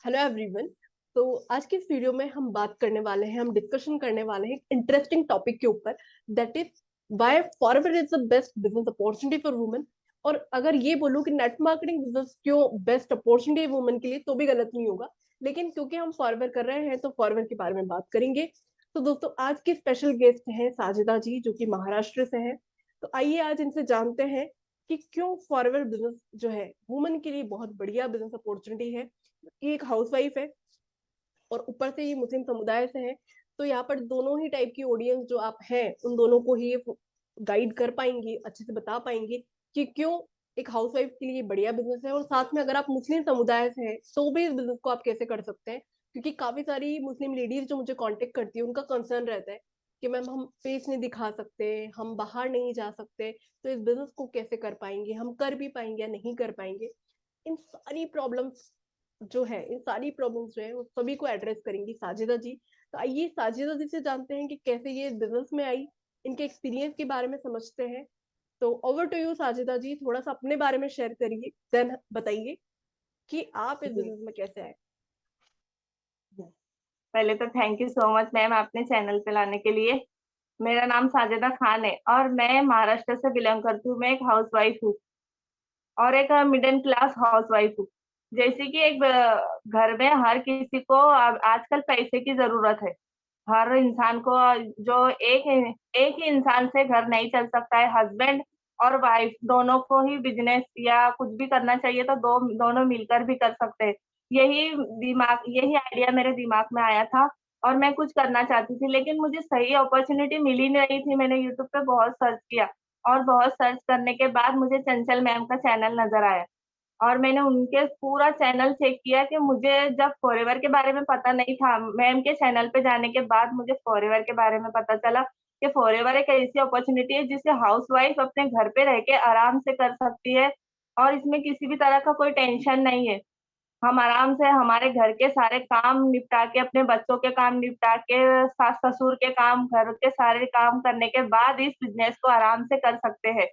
Hello everyone. तो आज की इस वीडियो में हम बात करने वाले हैं, हम डिस्कशन करने वाले हैं एक इंटरेस्टिंग टॉपिक के ऊपर, that is why forever is the best business opportunity for women. और अगर ये बोलूं कि नेट मार्केटिंग बिजनेस क्यों बेस्ट अपॉर्चुनिटी है वुमेन के लिए, तो भी गलत नहीं होगा। लेकिन क्योंकि हम फॉरएवर कर रहे हैं तो फॉरएवर के बारे में बात करेंगे। तो दोस्तों, आज की स्पेशल गेस्ट हैं साजिदा जी, जो कि महाराष्ट्र से हैं। तो आइए आज इनसे जानते हैं कि क्यों फॉरएवर बिजनेस जो है वुमेन के लिए बहुत बढ़िया बिजनेस अपॉर्चुनिटी है। ये एक हाउसवाइफ है और ऊपर से ये मुस्लिम समुदाय से है। तो यहाँ पर दोनों ही टाइप की ऑडियंस जो आप हैं, उन दोनों को ही गाइड कर पाएंगी, अच्छे से बता पाएंगे कि क्यों एक हाउसवाइफ के लिए बढ़िया बिजनेस है। और साथ में अगर आप मुस्लिम समुदाय से हैं तो भी इस बिजनेस को आप कैसे कर सकते हैं, क्योंकि काफी सारी मुस्लिम लेडीज जो मुझे कांटेक्ट करती है, उनका कंसर्न रहता है कि मैम हम फेस नहीं दिखा सकते, हम बाहर नहीं जा सकते, तो इस बिजनेस को कैसे कर पाएंगे, हम कर भी पाएंगे या नहीं कर पाएंगे। इन सारी प्रॉब्लम्स जो है, इन सारी प्रॉब्लम्स जो है वो सभी को एड्रेस करेंगी साजिदा जी। तो आइए साजिदा जी से जानते हैं कि कैसे ये बिजनेस में आई, इनके एक्सपीरियंस के बारे में समझते हैं। तो ओवर टू यू साजिदा जी, थोड़ा सा अपने बारे में शेयर करिए, देन बताइए कि आप इस जी, बिजनेस में कैसे आए। जी। पहले तो thank you so much ma'am आपने चैनल पे लाने के लिए। मेरा नाम साजिदा खान है और मैं महाराष्ट्र से बिलॉन्ग करती हूँ। मैं एक हाउसवाइफ हूँ और एक मिडिल क्लास हाउसवाइफ हूँ। जैसे कि एक घर में हर किसी को आजकल पैसे की ज़रूरत है। हर इंसान को जो एक ही इंसान से घर नहीं चल सकता है। हस्बैंड और वाइफ दोनों को ही बिज़नेस या कुछ भी करना चाहिए तो दोनों मिलकर भी कर सकते हैं। यही आइडिया मेरे दिमाग में आया था और मैं कुछ करना चाहती थी, लेकिन मुझे सही अपॉर्च्युनिटी मिल ही नहीं थी। मैंने यूट्यूब पे बहुत सर्च किया और बहुत सर्च करने के बाद मुझे चंचल मैम का चैनल नज़र आया। और मैंने उनके पूरा चैनल चेक किया कि मुझे जब फॉरएवर के बारे में पता नहीं था, मैम के चैनल पे जाने के बाद मुझे फॉरएवर के बारे में पता चला कि फॉरएवर एक ऐसी अपॉर्च्युनिटी है जिसे हाउसवाइफ अपने घर पे रह के आराम से कर सकती है और इसमें किसी भी तरह का कोई टेंशन नहीं है। हम आराम से हमारे घर के सारे काम निपटा के, अपने बच्चों के काम निपटा के, सास-ससुर के काम, घर के सारे काम करने के बाद इस बिज़नेस को आराम से कर सकते हैं।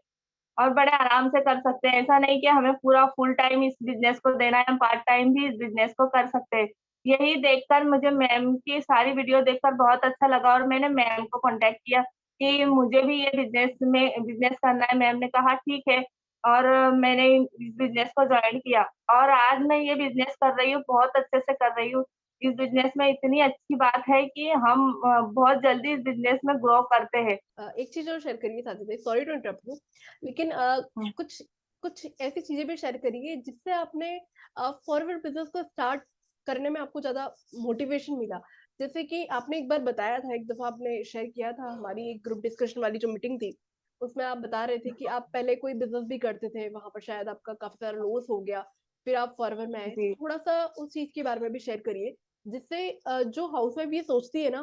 और बड़े आराम से कर सकते हैं। ऐसा नहीं कि हमें पूरा फुल टाइम इस बिज़नेस को देना है, हम पार्ट टाइम भी इस बिज़नेस को कर सकते हैं। यही देखकर मुझे मैम की सारी वीडियो देखकर बहुत अच्छा लगा और मैंने मैम को कॉन्टैक्ट किया कि मुझे भी ये बिज़नेस करना है। मैम ने कहा ठीक है और मैंने इस बिज़नेस को जॉइन किया और आज मैं ये बिज़नेस कर रही हूँ, बहुत अच्छे से कर रही हूँ। इस बिज़नेस में इतनी अच्छी बात है कि हम बहुत जल्दी इस बिज़नेस में ग्रो करते हैं। एक चीज और शेयर करिए साजिदा जी, सॉरी टू इंटरप्ट यू, लेकिन हुँ, कुछ कुछ ऐसी चीजें भी शेयर करिए जिससे आपने फॉरवर्ड बिजनेस को स्टार्ट करने में आपको ज्यादा मोटिवेशन मिला। जैसे कि आपने एक बार बताया था, एक दफा आपने शेयर किया था, हमारी एक ग्रुप डिस्कशन वाली जो मीटिंग थी, उसमें आप बता रहे थे कि आप पहले कोई बिजनेस भी करते थे, वहां पर शायद आपका काफी सारा लॉस हो गया, फिर आप फॉरवर्ड में आए। तो जी। थोड़ा सा उस चीज के बारे में भी शेयर करिए, जिससे जो हाउसवाइफ ये सोचती है ना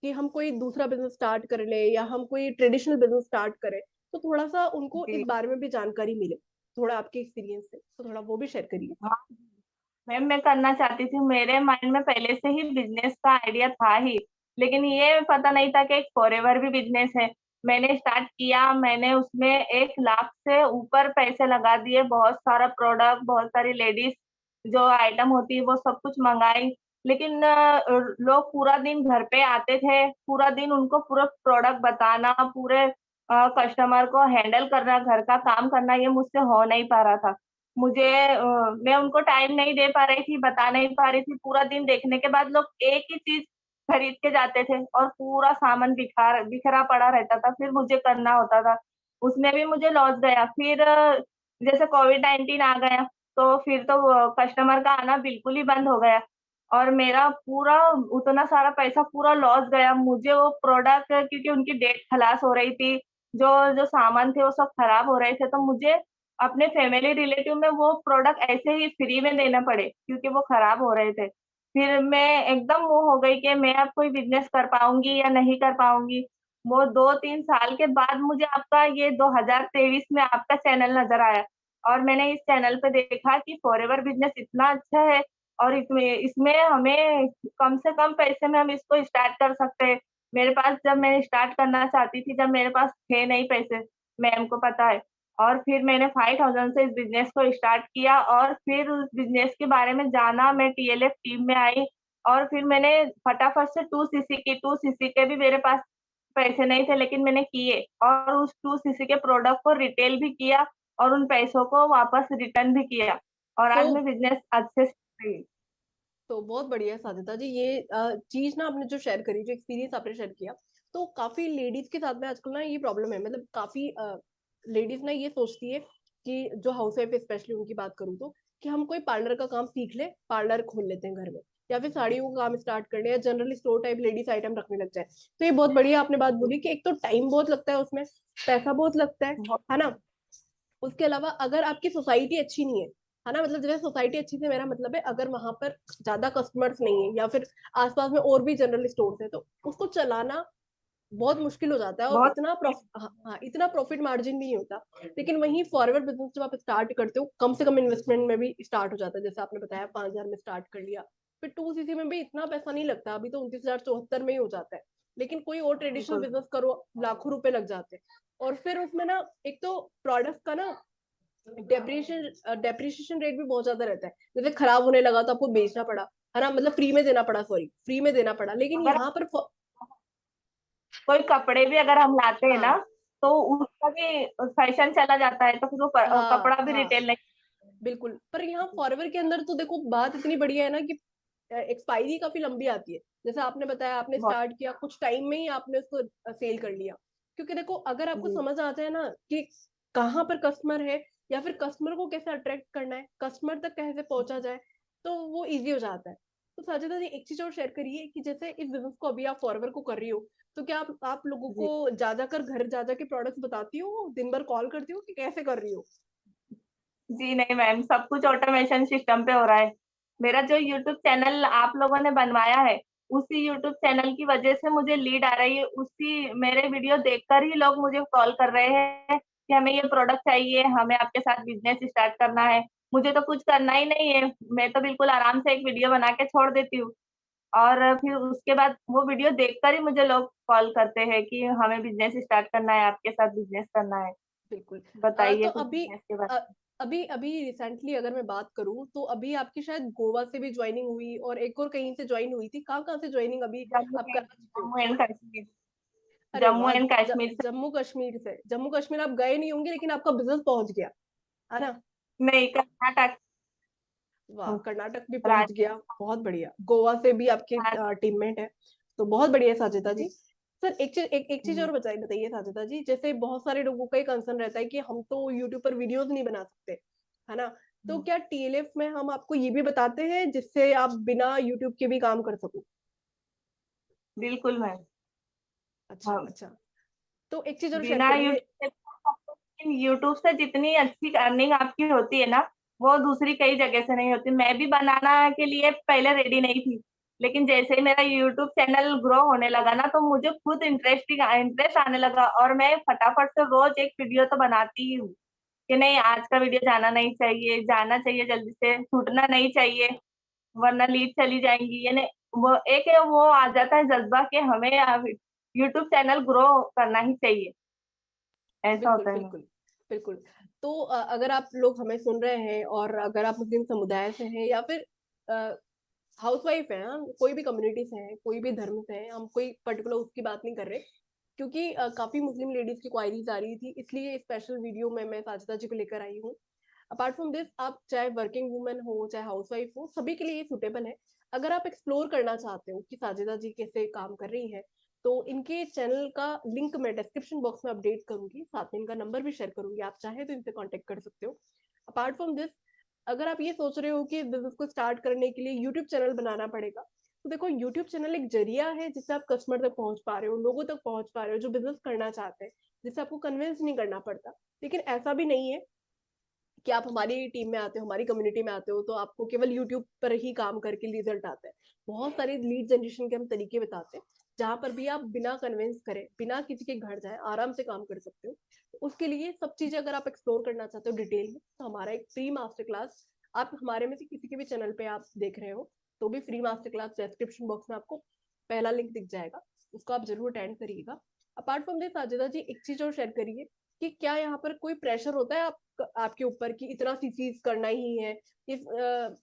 कि हम कोई दूसरा बिजनेस स्टार्ट कर ले या हम कोई ट्रेडिशनल बिजनेस स्टार्ट करें, तो थोड़ा सा उनको इस जी, बारे में भी जानकारी मिले। थोड़ा आपके एक्सपीरियंस से तो थोड़ा वो भी शेयर करिए। हाँ। मैम मैं करना चाहती थी, मेरे माइंड में पहले से ही बिज़नेस का आइडिया था ही, लेकिन ये पता नहीं था कि एक फॉरएवर भी बिज़नेस है। मैंने स्टार्ट किया, मैंने उसमें 1 लाख से ऊपर पैसे लगा दिए, बहुत सारा प्रोडक्ट, बहुत सारी लेडीज़ जो आइटम होती है वो सब कुछ मँगाई। लेकिन लोग पूरा दिन घर पे आते थे, पूरा दिन उनको पूरा प्रोडक्ट बताना, पूरे कस्टमर को हैंडल करना, घर का काम करना, ये मुझसे हो नहीं पा रहा था। मैं उनको टाइम नहीं दे पा रही थी, बता नहीं पा रही थी। पूरा दिन देखने के बाद लोग एक ही चीज़ खरीद के जाते थे और पूरा सामान बिखरा पड़ा रहता था, फिर मुझे करना होता था। उसमें भी मुझे लॉस गया। फिर जैसे कोविड-19 आ गया, तो फिर तो कस्टमर का आना बिल्कुल ही बंद हो गया और मेरा पूरा उतना सारा पैसा पूरा लॉस गया। मुझे वो प्रोडक्ट क्योंकि उनकी डेट खलास हो रही थी, जो जो सामान थे वो सब खराब हो रहे थे, तो मुझे अपने फैमिली रिलेटिव में वो प्रोडक्ट ऐसे ही फ्री में देने पड़े क्योंकि वो खराब हो रहे थे। फिर मैं एकदम वो हो गई कि मैं अब कोई बिज़नेस कर पाऊँगी या नहीं कर पाऊँगी। वो 2-3 साल के बाद मुझे आपका ये 2023 में आपका चैनल नज़र आया और मैंने इस चैनल पे देखा कि फॉरएवर बिज़नेस इतना अच्छा है और इसमें इसमें हमें कम से कम पैसे में हम इसको स्टार्ट कर सकते हैं। मेरे पास जब मैं स्टार्ट करना चाहती थी, जब मेरे पास थे नहीं पैसे, मैम को पता है। और फिर मैंने 5000 से इस बिज़नेस को स्टार्ट किया और फिर उस बिज़नेस के बारे में जाना, मैं टीएलएफ टीम में आई और फिर मैंने फटाफट से 2 सीसी की 2 सीसी के भी मेरे पास पैसे नहीं थे लेकिन मैंने किए और उस 2 सीसी के प्रोडक्ट को रिटेल भी किया और उन पैसों को वापस रिटर्न भी किया और तो आज मैं बिज़नेस अच्छे से कर रही हूँ। तो बहुत बढ़िया साजिदा जी, ये चीज ना आपने जो शेयर करी, जो एक्सपीरियंस आपने शेयर किया, तो काफी लेडीज के साथ में आजकल ना ये प्रॉब्लम है। मतलब काफी लेडीज ना ये सोचती है कि जो हाउस वाइफ है, स्पेशली उनकी बात करूँ तो, कि हम कोई पार्लर का काम सीख ले, पार्लर खोल लेते हैं घर में, या फिर साड़ियों का काम स्टार्ट कर ले, या general store type ladies item रखने लग जाए। तो ये बहुत बढ़िया आपने बात बोली कि एक तो टाइम बहुत लगता है उसमें, पैसा बहुत लगता है ना। उसके अलावा अगर आपकी सोसाइटी अच्छी नहीं है ना, मतलब जैसे सोसाइटी अच्छी से मेरा मतलब है अगर वहां पर ज्यादा कस्टमर्स नहीं है, या फिर आसपास में और भी जनरल स्टोर्स है, तो उसको चलाना बहुत मुश्किल हो जाता है, और बहुत इतना प्रॉफिट, हाँ, इतना प्रॉफिट मार्जिन भी नहीं होता। लेकिन वहीं फॉरवर्ड बिजनेस जब आप स्टार्ट करते हो, कम से कम इन्वेस्टमेंट में भी स्टार्ट हो जाता है। जैसे आपने बताया 5,000 में स्टार्ट कर लिया, फिर 2 सीसी में भी इतना पैसा नहीं लगता, अभी तो 29,074 में ही हो जाता है। लेकिन कोई और ट्रेडिशनल बिल्कुल, बिजनेस करो, लाखों रुपए लग जाते हैं। और फिर उसमें ना, एक तो प्रोडक्ट का ना डेप्रिसिएशन रेट भी बहुत ज्यादा रहता है। जैसे खराब होने लगा तो आपको बेचना पड़ा, है ना, मतलब फ्री में देना पड़ा, सॉरी, फ्री में देना पड़ा। लेकिन अगर यहाँ पर कोई कपड़े भी अगर हम लाते हैं ना, हाँ, तो उसका भी फैशन चला जाता है, तो फिर वो हाँ, कपड़ा भी हाँ, रिटेल नहीं। बिल्कुल। पर यहाँ फॉरएवर के अंदर तो देखो बात इतनी बढ़िया है ना कि एक्सपायरी काफी लंबी आती है। जैसे आपने बताया, आपने बहुत स्टार्ट किया कुछ टाइम में ही आपने उसको सेल कर लिया। क्योंकि देखो अगर आपको जी, समझ आ जाए ना कि कहाँ पर कस्टमर है, या फिर कस्टमर को कैसे अट्रैक्ट करना है, कस्टमर तक कैसे पहुंचा जाए, तो वो इजी हो जाता है। तो साजिदा जी, एक चीज और शेयर करिए कि जैसे इस बिजनेस को अभी आप फॉरवर्ड को कर रही हो, तो क्या आप लोगों जी। को जा जाकर घर जा जाके प्रोडक्ट्स बताती हो, दिन भर कॉल करती हो, कि कैसे कर रही हो? जी नहीं मैम, सब कुछ ऑटोमेशन सिस्टम पे हो रहा है। मेरा जो यूट्यूब चैनल आप लोगों ने बनवाया है, उसी यूट्यूब चैनल की वजह से मुझे लीड आ रही है। उसी मेरे वीडियो देखकर ही लोग मुझे कॉल कर रहे हैं कि हमें ये प्रोडक्ट चाहिए, हमें आपके साथ बिज़नेस स्टार्ट करना है। मुझे तो कुछ करना ही नहीं है, मैं तो बिल्कुल आराम से एक वीडियो बना के छोड़ देती हूँ और फिर उसके बाद वो वीडियो देखकर ही मुझे लोग कॉल करते हैं कि हमें बिज़नेस स्टार्ट करना है, आपके साथ बिज़नेस करना है। बिल्कुल। तो बताइए कुछ अभी बिज़नेस के बारे अ, अभी अभी रिसेंटली अगर मैं बात करूं, तो अभी आपकी शायद गोवा से भी ज्वाइनिंग हुई, और एक और कहीं से ज्वाइन हुई थी। कहाँ कहाँ से ज्वाइनिंग अभी आप करा चुके हो? जम्मू एंड कश्मीर। अरे जम्मू वाह, एंड कश्मीर से जम्मू कश्मीर से। जम्मू कश्मीर आप गए नहीं होंगे, लेकिन आपका बिजनेस पहुंच गया, है ना। नहीं, कर्नाटक। वाह, कर्नाटक भी पहुंच गया, राजस्थान। बहुत बढ़िया। गोवा से भी आपके टीममेट है, तो बहुत बढ़िया साजिदा जी। सर एक चीज और बताइए बताइए साजिदा जी, जैसे बहुत सारे लोगों का ही कंसर्न रहता है कि हम तो यूट्यूब पर वीडियोस नहीं बना सकते, है ना। तो क्या टीएलएफ में हम आपको ये भी बताते हैं जिससे आप बिना यूट्यूब के भी काम कर सको? बिल्कुल मैम। अच्छा, हाँ, अच्छा। तो एक चीज और शेयर बिना करिए। यूट्यूब से यूट्यूब से जितनी अच्छी अर्निंग आपकी होती है ना, वो दूसरी कई जगह से नहीं होती। मैं भी बनाना के लिए पहले रेडी नहीं थी, लेकिन जैसे ही मेरा यूट्यूब चैनल ग्रो होने लगा ना, तो मुझे खुद इंटरेस्ट आने लगा और मैं फटाफट से रोज एक वीडियो तो बनाती ही हूँ कि नहीं आज का वीडियो जाना चाहिए जल्दी से, छूटना नहीं चाहिए, वरना लीड चली जाएँगी। यानी वो आ जाता है जज़्बा कि हमें यूट्यूब चैनल ग्रो करना ही चाहिए, ऐसा बिल्कुल, होता है। बिल्कुल, बिल्कुल। तो अगर आप लोग हमें सुन रहे हैं, और अगर आप मुस्लिम समुदाय से हैं, या फिर हाउसवाइफ है, हाँ, कोई भी कम्युनिटी से है, कोई भी धर्म से है, हम कोई पर्टिकुलर उसकी बात नहीं कर रहे, क्योंकि काफी मुस्लिम लेडीज की क्वायरीज आ रही थी, इसलिए स्पेशल वीडियो में मैं साजिदा जी को लेकर आई हूँ। अपार्ट फ्रॉम दिस, आप चाहे वर्किंग वुमन हो, चाहे हाउसवाइफ हो, सभी के लिए ये सुटेबल है। अगर आप एक्सप्लोर करना चाहते हो कि साजिदा जी कैसे काम कर रही है, तो इनके चैनल का लिंक मैं डिस्क्रिप्शन बॉक्स में अपडेट करूंगी, साथ में इनका नंबर भी शेयर करूंगी, आप चाहे तो इनसे कांटेक्ट कर सकते हो। अपार्ट फ्रॉम दिस, अगर आप ये सोच रहे हो कि बिजनेस को स्टार्ट करने के लिए यूट्यूब चैनल बनाना पड़ेगा, तो देखो यूट्यूब चैनल एक जरिया है जिससे आप कस्टमर तक पहुंच पा रहे हो, लोगों तक पहुंच पा रहे हो जो बिजनेस करना चाहते हैं, जिससे आपको कन्विंस नहीं करना पड़ता। लेकिन ऐसा भी नहीं है कि आप हमारी टीम में आते हो, हमारी कम्युनिटी में आते हो, तो आपको केवल यूट्यूब पर ही काम करके रिजल्ट आता है। बहुत सारे लीड जनरेशन के हम तरीके बताते हैं, जहां पर भी आप बिना कन्विंस करे, बिना किसी के घर जाए, आराम से काम कर सकते हो। तो उसके लिए सब चीजें अगर आप एक्सप्लोर करना चाहते हो डिटेल में, तो हमारा एक फ्री मास्टर क्लास, आप हमारे में से किसी के भी चैनल पे आप देख रहे हो, तो भी free master class description box में आपको पहला लिंक दिख जाएगा, उसको आप जरूर अटेंड करिएगा। अपार्ट फ्रॉम दिस साजिदा जी, एक चीज और शेयर करिए कि क्या यहाँ पर कोई प्रेशर होता है आपके ऊपर कि इतना सीसीज करना ही है इस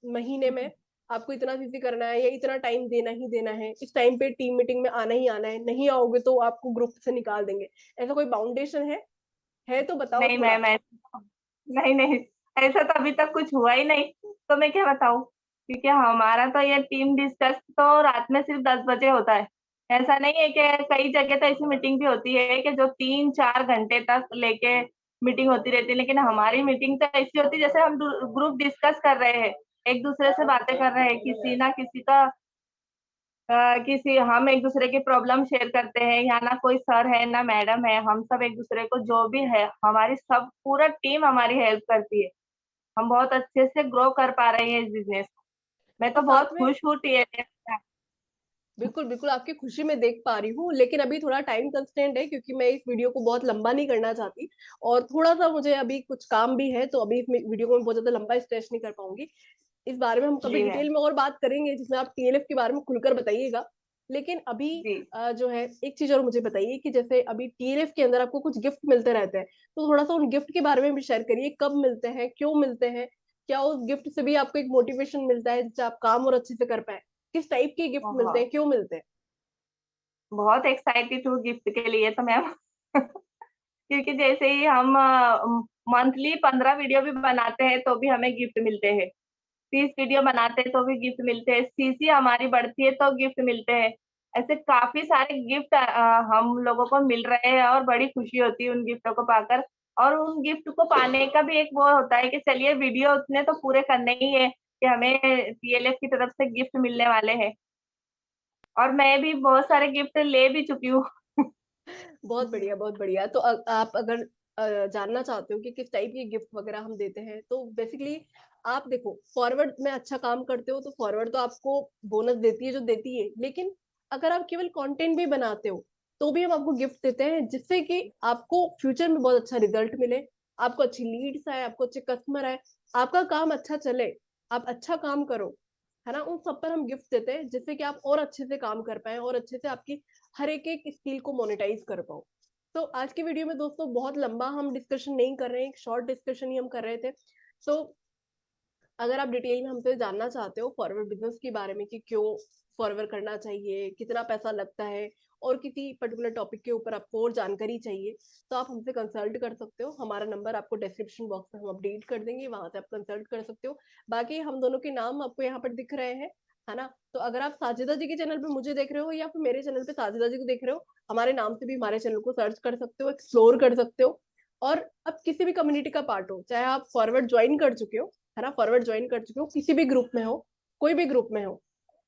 महीने में, आपको इतना सीसी करना है या इतना टाइम देना ही देना है, इस टाइम पे टीम मीटिंग में आना ही आना है, नहीं आओगे तो आपको ग्रुप से निकाल देंगे, ऐसा कोई बाउंडेशन है तो बताओ नहीं थोड़ा। मैम, ऐसा नहीं, नहीं, ऐसा तो अभी तक कुछ हुआ ही नहीं, तो मैं क्या बताऊँ? क्योंकि हमारा तो ये टीम डिस्कस तो रात में सिर्फ 10 बजे होता है। ऐसा नहीं है कि कई जगह तो ऐसी मीटिंग भी होती है कि जो 3-4 घंटे तक लेके मीटिंग होती रहती है, लेकिन हमारी मीटिंग तो ऐसी होती है जैसे हम ग्रुप डिस्कस कर रहे हैं, एक-दूसरे से बातें कर रहे हैं, किसी ना किसी का किसी हम एक-दूसरे की प्रॉब्लम शेयर करते हैं, यहाँ ना कोई सर है, ना मैडम है, हम सब एक-दूसरे को जो भी है, हमारी सब पूरा टीम हमारी हेल्प करती है। हम बहुत अच्छे से ग्रो कर पा रहे हैं इस बिज़नेस को। मैं तो तो साथ बहुत में खुश हूँ टीएलएफ। बिल्कुल बिल्कुल आपकी खुशी में देख पा रही हूँ, लेकिन अभी थोड़ा टाइम कंस्ट्रेंट है क्योंकि मैं इस वीडियो को बहुत लंबा नहीं करना चाहती, और थोड़ा सा मुझे अभी कुछ काम भी है, तो अभी इस वीडियो को मैं बहुत ज्यादा लंबा स्ट्रेच नहीं कर पाऊंगी। इस बारे में हम कभी जी मैम, डिटेल में और बात करेंगे जिसमें आप टीएलएफ के बारे में खुलकर बताइएगा। लेकिन अभी जी। जो है एक चीज और मुझे बताइए कि जैसे अभी टीएलएफ के अंदर आपको कुछ गिफ्ट मिलते रहते हैं, तो थोड़ा सा उन गिफ्ट के बारे में भी शेयर करिए, कब मिलते हैं, क्यों मिलते हैं, क्या उस गिफ्ट से भी आपको एक मोटिवेशन मिलता है जिससे आप काम और अच्छे से कर पाए, किस टाइप के गिफ्ट मिलते हाँ, हैं, क्यों मिलते हैं। बहुत एक्साइटेड हूँ गिफ्ट के लिए तो मैम। क्योंकि जैसे ही हम मंथली 15 वीडियो भी बनाते हैं, तो भी हमें गिफ्ट मिलते हैं। 30 वीडियो बनाते हैं तो भी गिफ्ट मिलते हैं, सीसी हमारी बढ़ती है तो गिफ्ट मिलते हैं। ऐसे काफ़ी सारे गिफ्ट हम लोगों को मिल रहे हैं और बड़ी खुशी होती है उन गिफ्टों को पाकर। और उन गिफ्ट को पाने का भी एक वो होता है कि चलिए वीडियो उतने तो पूरे करने ही है कि हमें टीएलएफ की तरफ से गिफ्ट मिलने वाले हैं। और मैं भी बहुत सारे गिफ्ट ले भी चुकी हूँ। बहुत बढ़िया बहुत बढ़िया। तो आप अगर जानना चाहते हो कि किस टाइप के गिफ्ट वगैरह हम देते हैं, तो बेसिकली आप देखो, फॉरवर्ड में अच्छा काम करते हो तो फॉरवर्ड तो आपको बोनस देती है जो देती है, लेकिन अगर आप केवल कंटेंट भी बनाते हो तो भी हम आपको गिफ्ट देते हैं, जिससे कि आपको फ्यूचर में बहुत अच्छा रिजल्ट मिले, आपको अच्छी लीड्स आए, आपको अच्छे कस्टमर आए, आपका काम अच्छा चले, आप अच्छा काम करो, है ना, उन सब पर हम गिफ्ट देते हैं जिससे कि आप और अच्छे से काम कर पाए और अच्छे से आपकी हर एक एक स्किल को मोनेटाइज कर पाओ। तो आज की वीडियो में दोस्तों बहुत लंबा हम डिस्कशन नहीं कर रहे हैं, एक शॉर्ट डिस्कशन ही हम कर रहे थे। तो अगर आप डिटेल में हमसे जानना चाहते हो फॉरवर्ड बिजनेस के बारे में कि क्यों फॉरवर्ड करना चाहिए, कितना पैसा लगता है, और किसी पर्टिकुलर टॉपिक के ऊपर आपको और जानकारी चाहिए, तो आप हमसे कंसल्ट कर सकते हो। हमारा नंबर आपको डिस्क्रिप्शन बॉक्स में हम अपडेट कर देंगे, वहां से आप कंसल्ट कर सकते हो। बाकी हम दोनों के नाम आपको यहाँ पर दिख रहे हैं, है ना। तो अगर आप साजिदा जी के चैनल पे मुझे देख रहे हो या फिर मेरे चैनल पे साजिदा जी को देख रहे हो, हमारे नाम से भी हमारे चैनल को सर्च कर सकते हो, एक्सप्लोर कर सकते हो। और अब किसी भी कम्युनिटी का पार्ट हो, चाहे आप फॉरवर्ड ज्वाइन कर चुके हो, है ना, फॉरवर्ड ज्वाइन कर चुके हो, किसी भी ग्रुप में हो, कोई भी ग्रुप में हो,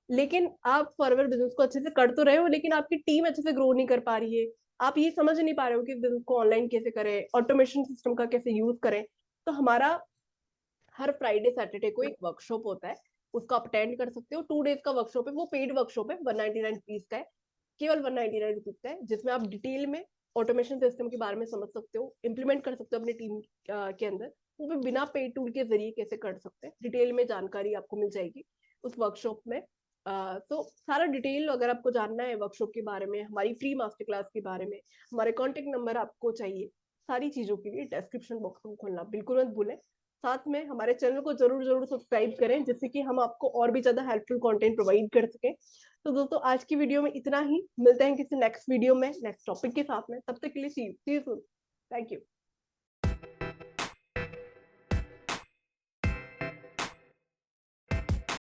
लेकिन आप फॉरवर्ड बिजनेस को अच्छे से कर तो रहे हो लेकिन आपकी टीम अच्छे से ग्रो नहीं कर पा रही है, आप ये समझ नहीं पा रहे हो कि बिजनेस को ऑनलाइन कैसे करें, ऑटोमेशन सिस्टम का कैसे यूज करें, तो हमारा हर फ्राइडे सैटरडे को एक वर्कशॉप होता है, उसको आप अटेंड कर सकते हो। 2 डेज का वर्कशॉप है, वो पेड वर्कशॉप है, 199 रुपीज का है, केवल 199 रुपीज का है, जिसमें आप डिटेल में ऑटोमेशन सिस्टम के बारे में समझ सकते हो, इम्प्लीमेंट कर सकते हो अपनी टीम के अंदर, वो भी बिना पेड टूल के जरिए कैसे कर सकते हैं, डिटेल में जानकारी आपको मिल जाएगी उस वर्कशॉप में। तो सारा डिटेल अगर आपको जानना है वर्कशॉप के बारे में, हमारी फ्री मास्टर क्लास के बारे में, हमारे कॉन्टेक्ट नंबर आपको चाहिए, सारी चीजों के लिए डिस्क्रिप्शन बॉक्स को खोलना बिल्कुल मत भूलें। साथ में हमारे चैनल को जरूर जरूर सब्सक्राइब करें जिससे कि हम आपको और भी ज्यादा हेल्पफुल कंटेंट प्रोवाइड कर सकें। तो दोस्तों आज की वीडियो में इतना ही, मिलते हैं किसी नेक्स्ट वीडियो में नेक्स्ट टॉपिक के साथ में, तब तक के लिए सी यू सून, थैंक यू।